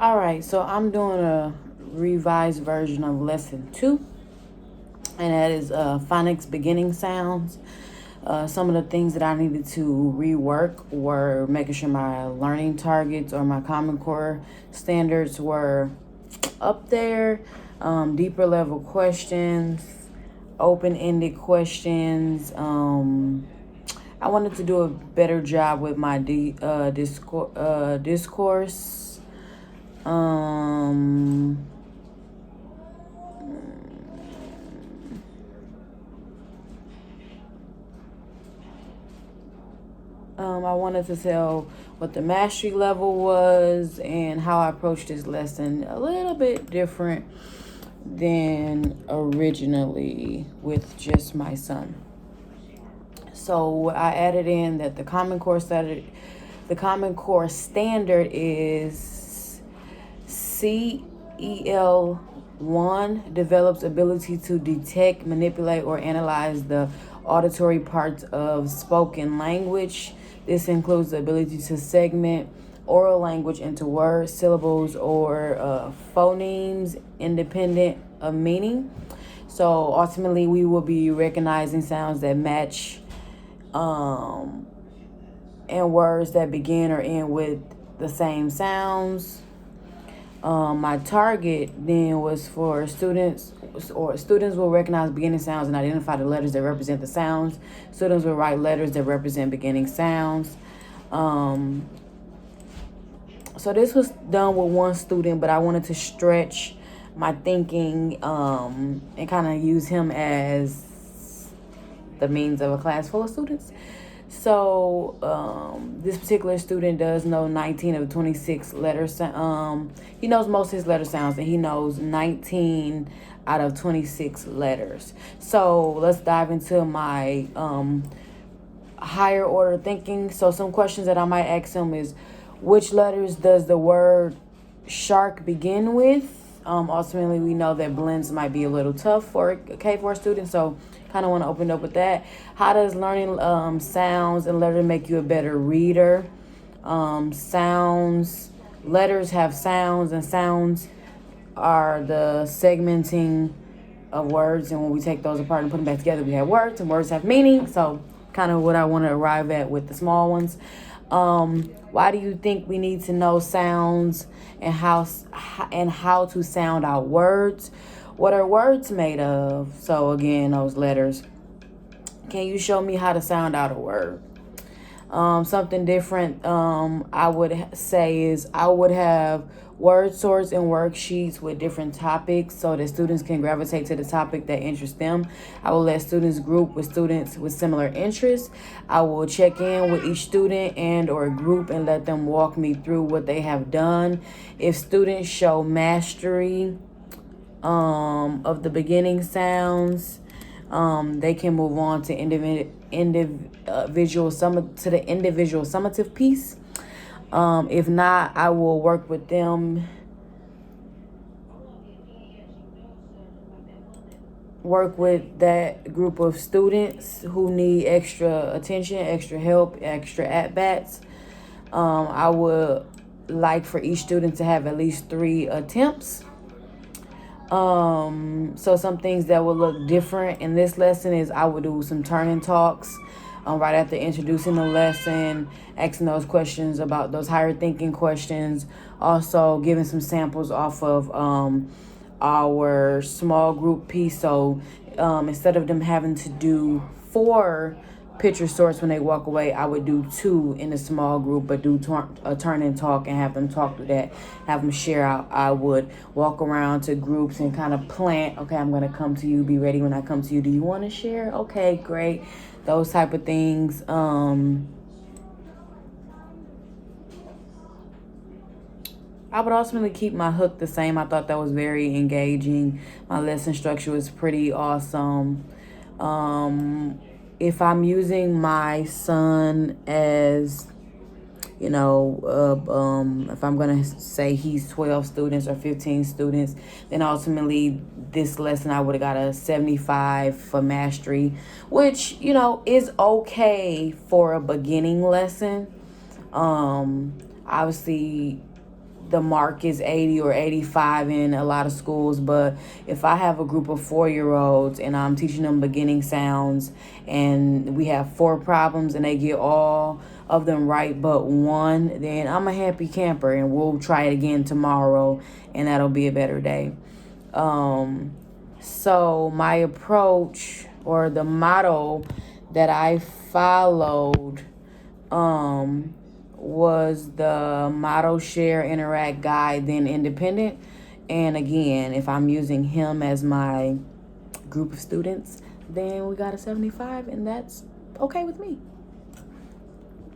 All right, so I'm doing a revised version of lesson 2, and that is phonics beginning sounds. Some of the things that I needed to rework were making sure my learning targets or my Common Core standards were up there, deeper level questions, open ended questions. I wanted to do a better job with my discourse. Um, I wanted to tell what the mastery level was and how I approached this lesson a little bit different than originally with just my son. So I added in that the Common Core standard is CEL1 develops ability to detect, manipulate, or analyze the auditory parts of spoken language. This includes the ability to segment oral language into words, syllables, or phonemes independent of meaning. So ultimately, we will be recognizing sounds that match um, and words that begin or end with the same sounds. My target then was for students will recognize beginning sounds and identify the letters that represent the sounds. Students will write letters that represent beginning sounds. Um, so this was done with one student, but I wanted to stretch my thinking and kind of use him as the means of a class full of students. So this particular student does know 19 of 26 letters. He knows most of his letter sounds, and he knows 19 out of 26 letters. So let's dive into my higher order thinking. So some questions that I might ask him is, which letters does the word shark begin with? Ultimately, we know that blends might be a little tough for a K4 student, so kind of want to open up with that. How does learning sounds and letters make you a better reader? Letters have sounds, and sounds are the segmenting of words, and when we take those apart and put them back together, we have words, and words have meaning. So kind of what I want to arrive at with the small ones. Why do you think we need to know sounds and how to sound out words? What are words made of? So again, those letters. Can you show me how to sound out a word? Something different I would say is I would have word sorts and worksheets with different topics so that students can gravitate to the topic that interests them. I will let students group with students with similar interests. I will check in with each student and or group and let them walk me through what they have done. If students show mastery of the beginning sounds, they can move on to individual summative piece. If not, I will work with them. Work with that group of students who need extra attention, extra help, extra at bats. I would like for each student to have at least 3 attempts. So some things that will look different in this lesson is I would do some turning talks right after introducing the lesson, asking those questions about those higher thinking questions, also giving some samples off of our small group piece. So instead of them having to do 4 picture sorts when they walk away, I would do 2 in a small group, but do a turn and talk and have them talk through that, have them share out. I would walk around to groups and kind of plant, okay, I'm going to come to you, be ready when I come to you. Do you want to share? Okay, great. Those type of things. I would ultimately keep my hook the same. I thought that was very engaging. My lesson structure was pretty awesome. If I'm using my son as, if I'm going to say he's 12 students or 15 students, then ultimately this lesson I would have got a 75 for mastery, which, is okay for a beginning lesson. Obviously, the mark is 80 or 85 in a lot of schools, but if I have a group of 4-year-olds and I'm teaching them beginning sounds and we have 4 problems and they get all of them right but one, then I'm a happy camper and we'll try it again tomorrow and that'll be a better day. So my approach, or the motto that I followed, was the motto: share, interact, guide, then independent. And again, if I'm using him as my group of students, then we got a 75, and that's okay with me.